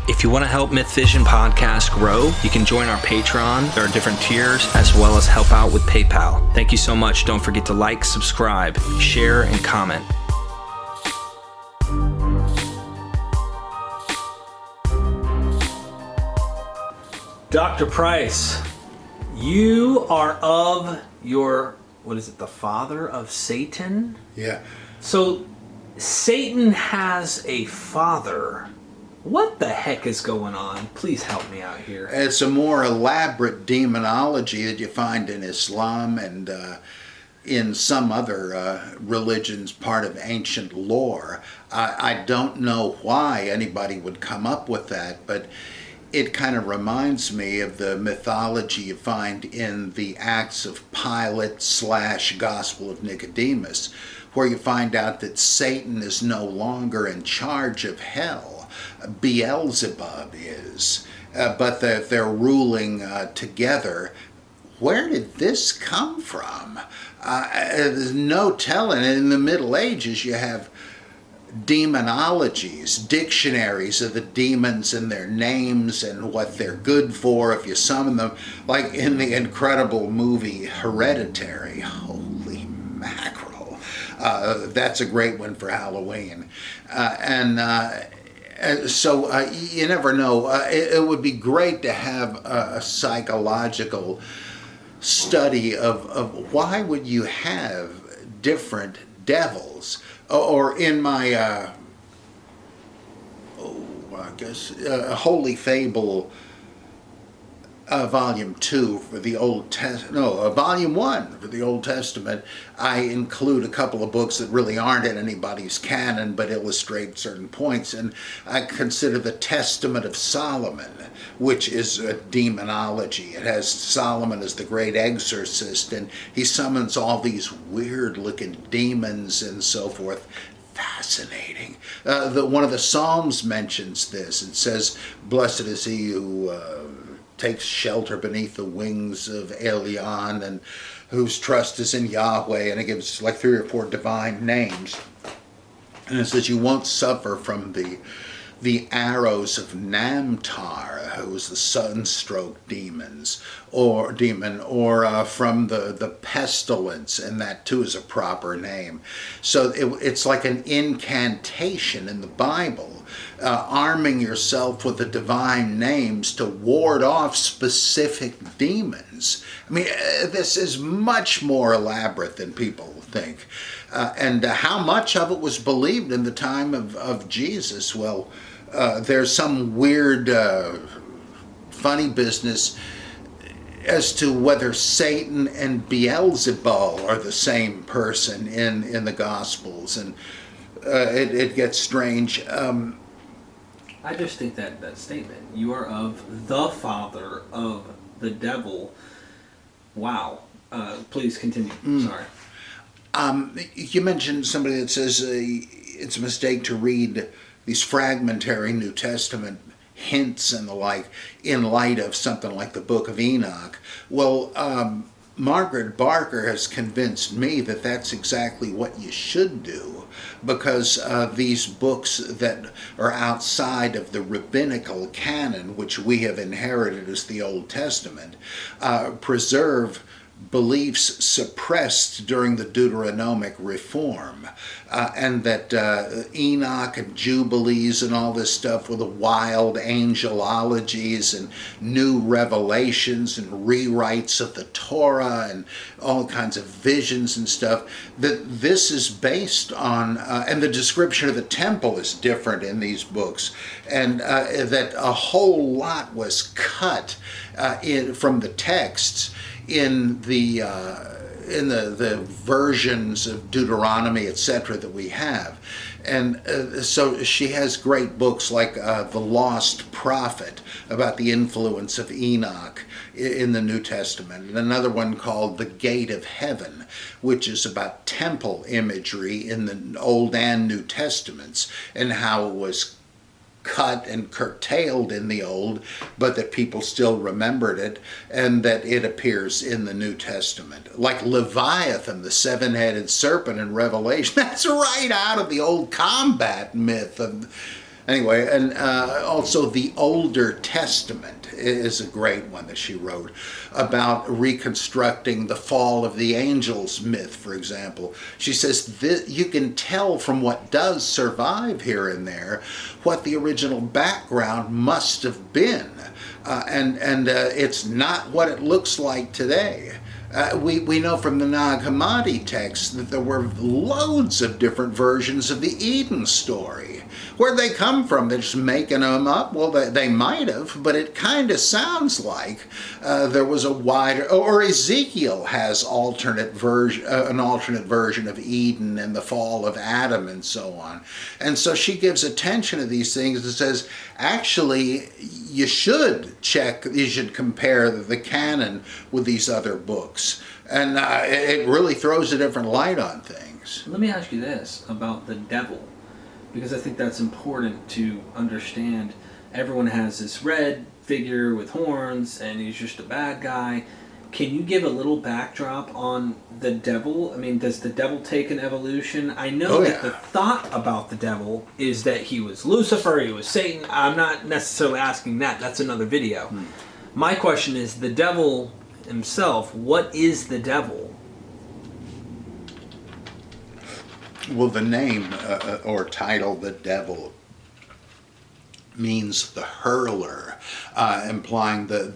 If you want to help Myth Vision Podcast grow, you can join our Patreon. There are different tiers, as well as help out with PayPal. Thank you so much. Don't forget to like, subscribe, share, and comment. Dr. Price, you are of your, what is it, the father of Satan? Yeah. So Satan has a father. What the heck is going on? Please help me out here. It's a more elaborate demonology that you find in Islam and in some other religions, part of ancient lore. I don't know why anybody would come up with that, but it kind of reminds me of the mythology you find in the Acts of Pilate / Gospel of Nicodemus, where you find out that Satan is no longer in charge of hell. Beelzebub is, but they're ruling together. Where did this come from? There's no telling. In the Middle Ages, you have demonologies, dictionaries of the demons and their names and what they're good for if you summon them, like in the incredible movie Hereditary. Holy mackerel. That's a great one for Halloween. So you never know. It would be great to have a psychological study of why would you have different devils. Or in my, Holy Fable, Volume 2 for the Old Testament, Volume 1 for the Old Testament, I include a couple of books that really aren't in anybody's canon but illustrate certain points, and I consider the Testament of Solomon, which is a demonology. It has Solomon as the great exorcist, and he summons all these weird-looking demons and so forth. Fascinating. One of the Psalms mentions this. It says, "Blessed is he who takes shelter beneath the wings of Elion, and whose trust is in Yahweh," and it gives like 3 or 4 divine names. And it says you won't suffer from the arrows of Namtar, who was the sunstroke demon, or from the pestilence, and that too is a proper name. So it's like an incantation in the Bible, arming yourself with the divine names to ward off specific demons. I mean, this is much more elaborate than people think. And how much of it was believed in the time of Jesus? Well, there's some weird, funny business as to whether Satan and Beelzebub are the same person in the Gospels, and it gets strange. I just think that statement, you are of the father of the devil. Wow. Please continue. Sorry. You mentioned somebody that says it's a mistake to read these fragmentary New Testament hints and the like in light of something like the Book of Enoch. Well, Margaret Barker has convinced me that that's exactly what you should do, because these books that are outside of the rabbinical canon, which we have inherited as the Old Testament, preserve beliefs suppressed during the Deuteronomic reform, and that Enoch and Jubilees and all this stuff with the wild angelologies and new revelations and rewrites of the Torah and all kinds of visions and stuff, that this is based on, and the description of the temple is different in these books, and that a whole lot was cut from the texts in the versions of Deuteronomy, etc., that we have. And so she has great books like The Lost Prophet, about the influence of Enoch in the New Testament, and another one called The Gate of Heaven, which is about temple imagery in the Old and New Testaments, and how it was cut and curtailed in the Old, but that people still remembered it, and that it appears in the New Testament. Like Leviathan, the seven-headed serpent in Revelation, that's right out of the old combat myth Anyway, and also the Older Testament is a great one that she wrote about reconstructing the fall of the angels myth, for example. She says you can tell from what does survive here and there what the original background must have been. And it's not what it looks like today. We know from the Nag Hammadi text that there were loads of different versions of the Eden story. Where'd they come from? They're just making them up? Well, they might have, but it kind of sounds like there was a wider... Or Ezekiel has an alternate version of Eden and the fall of Adam and so on. And so she gives attention to these things and says, actually, you should compare the canon with these other books. And it really throws a different light on things. Let me ask you this about the devil, because I think that's important to understand. Everyone has this red figure with horns, and he's just a bad guy. Can you give a little backdrop on the devil? I mean, does the devil take an evolution? I know that the thought about the devil is that he was Lucifer, he was Satan. I'm not necessarily asking that. That's another video. My question is, the devil himself, what is the devil? Well, the name or title, the devil, means the hurler, implying the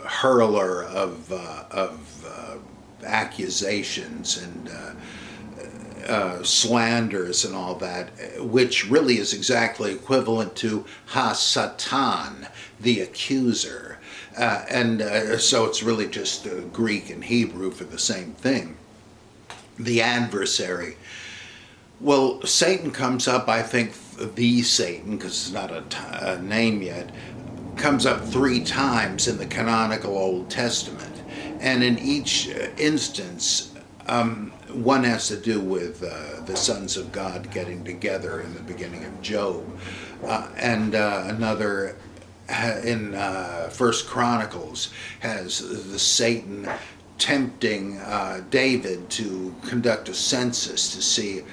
hurler of accusations and slanders and all that, which really is exactly equivalent to ha-satan, the accuser. So it's really just Greek and Hebrew for the same thing. The adversary. Well, Satan comes up, I think, the Satan, because it's not a name yet, comes up 3 times in the canonical Old Testament. And in each instance, one has to do with the sons of God getting together in the beginning of Job, and another in First Chronicles has the Satan tempting David to conduct a census to see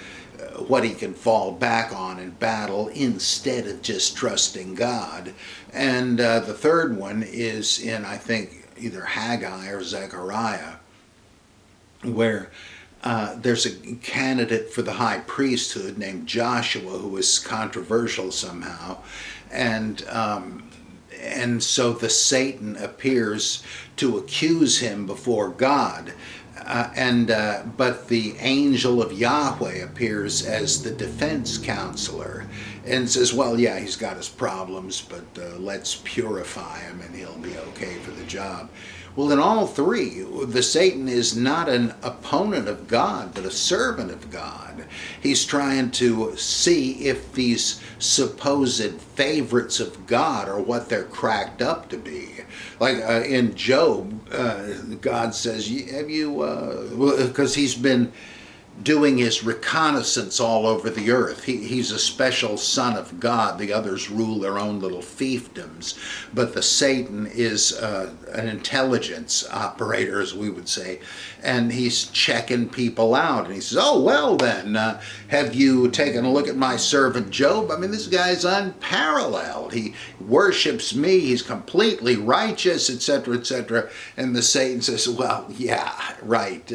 what he can fall back on in battle instead of just trusting God. And the third one is in, I think, either Haggai or Zechariah, where there's a candidate for the high priesthood named Joshua who is controversial somehow, and so the Satan appears to accuse him before God, but the angel of Yahweh appears as the defense counselor and says, well, yeah, he's got his problems, but let's purify him and he'll be okay for the job. Well, in all 3, the Satan is not an opponent of God, but a servant of God. He's trying to see if these supposed favorites of God are what they're cracked up to be. Like in Job, God says, have you, because he's been doing his reconnaissance all over the earth. He's a special son of God. The others rule their own little fiefdoms. But the Satan is an intelligence operator, as we would say, and he's checking people out. And he says, oh, well then, have you taken a look at my servant Job? I mean, this guy's unparalleled. He worships me. He's completely righteous, etc., etc. And the Satan says, well, yeah, right.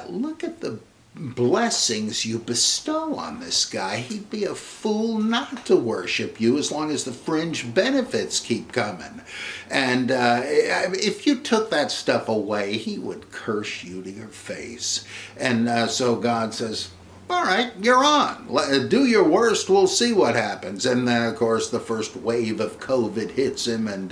Look at the blessings you bestow on this guy. He'd be a fool not to worship you as long as the fringe benefits keep coming. And if you took that stuff away, he would curse you to your face. And so God says, all right, you're on. Do your worst. We'll see what happens. And then, of course, the first wave of COVID hits him, and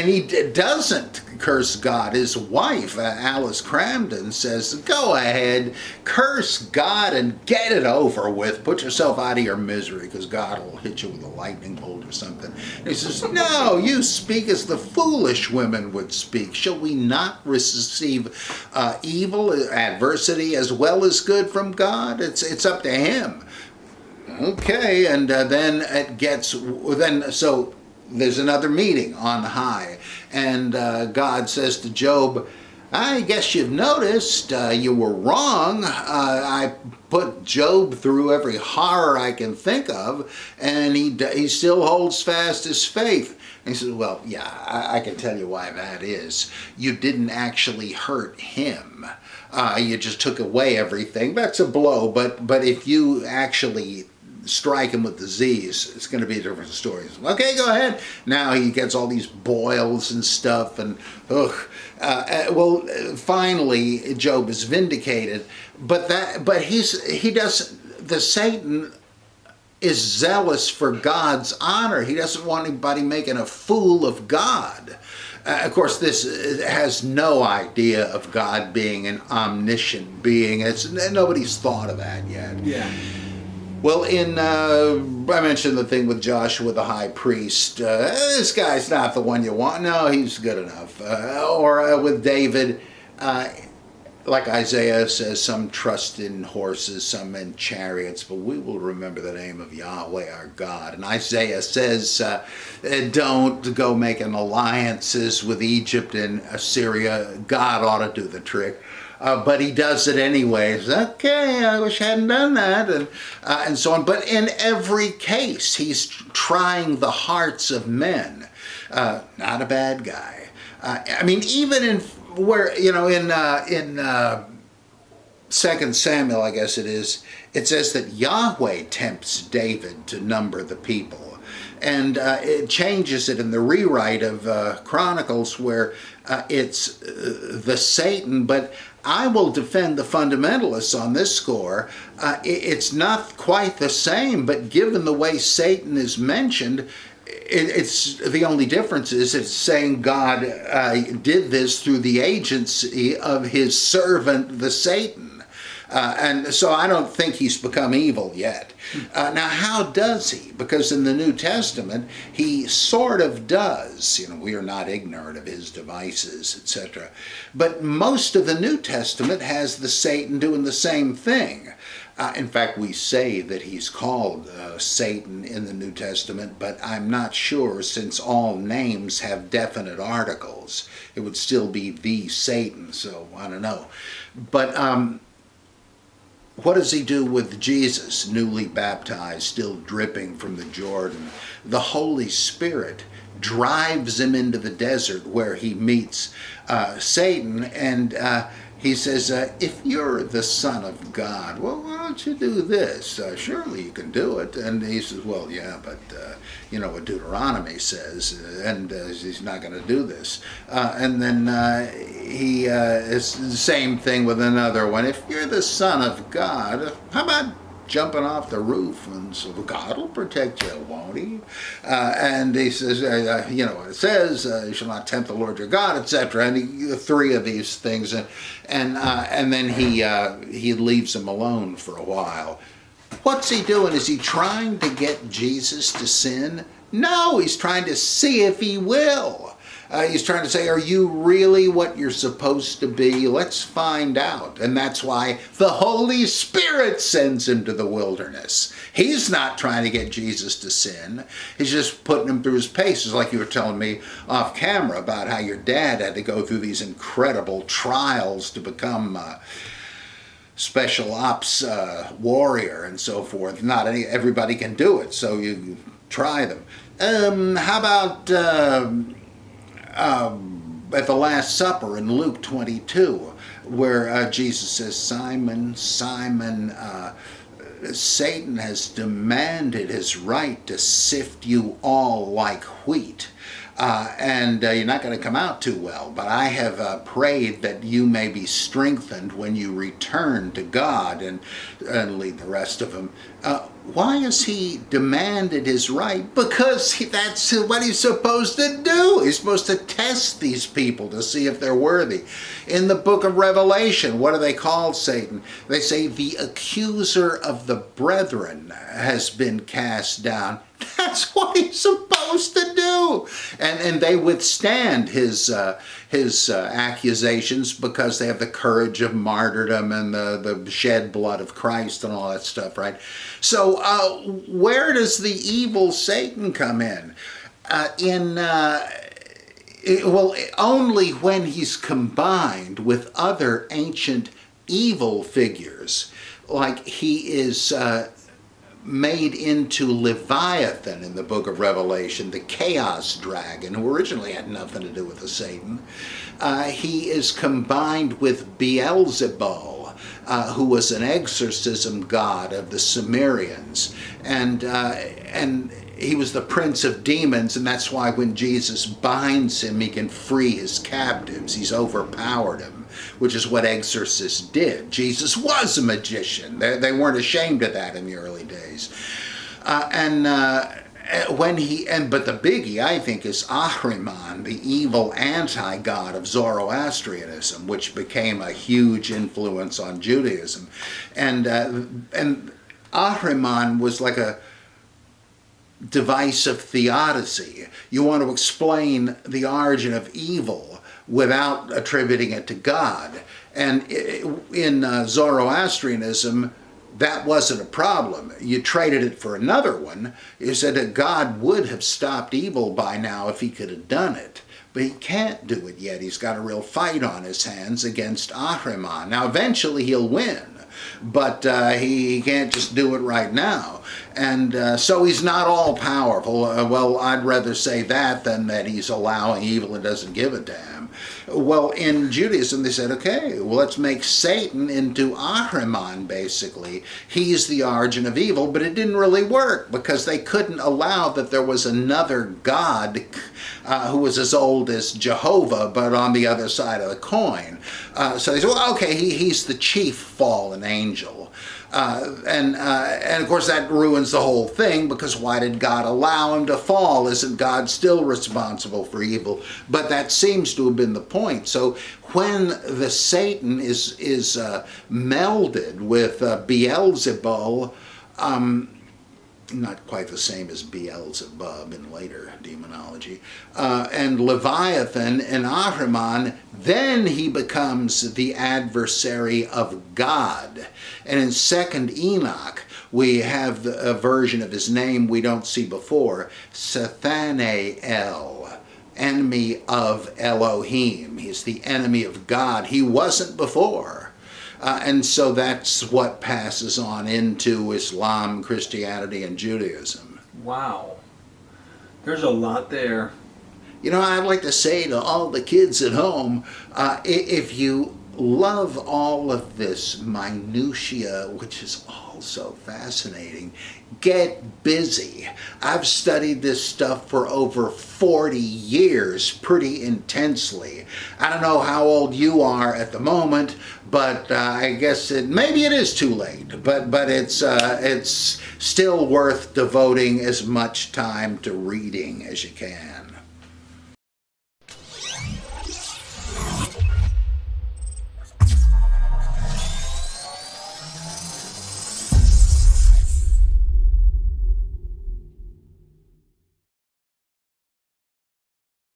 he doesn't curse God. His wife, Alice Cramden, says, "Go ahead, curse God and get it over with. Put yourself out of your misery, because God will hit you with a lightning bolt or something." And he says, "No, you speak as the foolish women would speak. Shall we not receive evil, adversity, as well as good from God? It's up to him." Okay, and then it gets so there's another meeting on high, and God says to Job, I guess you've noticed you were wrong. I put Job through every horror I can think of, and he still holds fast his faith. And he says, well, yeah, I can tell you why that is. You didn't actually hurt him. You just took away everything. That's a blow, but if you actually strike him with disease, it's going to be a different story. Okay, go ahead. Now he gets all these boils and stuff, and finally Job is vindicated. But Satan is zealous for God's honor. He doesn't want anybody making a fool of God. Of course, this has no idea of God being an omniscient being. Nobody's thought of that yet. Yeah. Well, I mentioned the thing with Joshua the high priest. This guy's not the one you want. No, he's good enough. Or with David, like Isaiah says, some trust in horses, some in chariots, but we will remember the name of Yahweh our God. And Isaiah says, don't go making alliances with Egypt and Assyria. God ought to do the trick. But he does it anyways. Okay, I wish I hadn't done that, and so on. But in every case, he's trying the hearts of men. Not a bad guy. I mean, even in 2 Samuel, I guess it is, it says that Yahweh tempts David to number the people. And it changes it in the rewrite of Chronicles where it's the Satan, but I will defend the fundamentalists on this score. It's not quite the same, but given the way Satan is mentioned, it's the only difference is it's saying God did this through the agency of his servant, the Satan. And so I don't think he's become evil yet. Now, how does he? Because in the New Testament, he sort of does. We are not ignorant of his devices, etc. But most of the New Testament has the Satan doing the same thing. In fact, we say that he's called Satan in the New Testament, but I'm not sure, since all names have definite articles. It would still be the Satan, so I don't know. But what does he do with Jesus, newly baptized, still dripping from the Jordan? The Holy Spirit drives him into the desert where he meets Satan, and he says, if you're the Son of God, well, why don't you do this? Surely you can do it. And he says, well, yeah, but you know what Deuteronomy says, and he's not going to do this. And then it's the same thing with another one. If you're the Son of God, how about jumping off the roof? And so God will protect you, won't he? And he says, you know what it says, you shall not tempt the Lord your God, etc. And three of these things, and then he leaves him alone for a while. What's he doing? Is he trying to get Jesus to sin? No, he's trying to see if he will. He's trying to say, are you really what you're supposed to be? Let's find out. And that's why the Holy Spirit sends him to the wilderness. He's not trying to get Jesus to sin. He's just putting him through his paces, like you were telling me off camera about how your dad had to go through these incredible trials to become special ops warrior and so forth. Not everybody can do it, so you try them. How about at the Last Supper in Luke 22, where Jesus says, Simon, Simon, Satan has demanded his right to sift you all like wheat. And you're not going to come out too well, but I have prayed that you may be strengthened when you return to God, and lead the rest of them. Why has he demanded his right? Because that's what he's supposed to do. He's supposed to test these people to see if they're worthy. In the book of Revelation, what do they call Satan? They say the accuser of the brethren has been cast down. That's what he's supposed to do. And they withstand his accusations because they have the courage of martyrdom and the shed blood of Christ and all that stuff, right? So where does the evil Satan come in? Only when he's combined with other ancient evil figures, like he is made into Leviathan in the book of Revelation, the chaos dragon, who originally had nothing to do with the Satan. He is combined with Beelzebul, who was an exorcism god of the Sumerians, and he was the prince of demons, and that's why when Jesus binds him, he can free his captives. He's overpowered him, which is what exorcists did. Jesus was a magician. They weren't ashamed of that in the early days. But the biggie, I think, is Ahriman, the evil anti-god of Zoroastrianism, which became a huge influence on Judaism. And Ahriman was like a device of theodicy. You want to explain the origin of evil without attributing it to God. And in Zoroastrianism, that wasn't a problem. You traded it for another one. You said that God would have stopped evil by now if he could have done it. But he can't do it yet. He's got a real fight on his hands against Ahriman. Now, eventually he'll win, but he can't just do it right now. And so he's not all powerful. Well, I'd rather say that than that he's allowing evil and doesn't give a damn. Well, in Judaism, they said, okay, well, let's make Satan into Ahriman, basically. He's the origin of evil, but it didn't really work because they couldn't allow that there was another God who was as old as Jehovah, but on the other side of the coin. So they said, well, okay, he's the chief fallen angel. And of course that ruins the whole thing, because why did God allow him to fall? Isn't God still responsible for evil? But that seems to have been the point. So when the Satan is melded with Beelzebul, not quite the same as Beelzebub in later demonology, and Leviathan and Ahriman, then he becomes the adversary of God. And in 2nd Enoch, we have a version of his name we don't see before, Sathanael, enemy of Elohim. He's the enemy of God. He wasn't before. And so that's what passes on into Islam, Christianity, and Judaism. Wow. There's a lot there. You know, I'd like to say to all the kids at home, if you love all of this minutiae, which is all so fascinating, get busy. I've studied this stuff for over 40 years pretty intensely. I don't know how old you are at the moment, but I guess maybe it is too late, but it's still worth devoting as much time to reading as you can.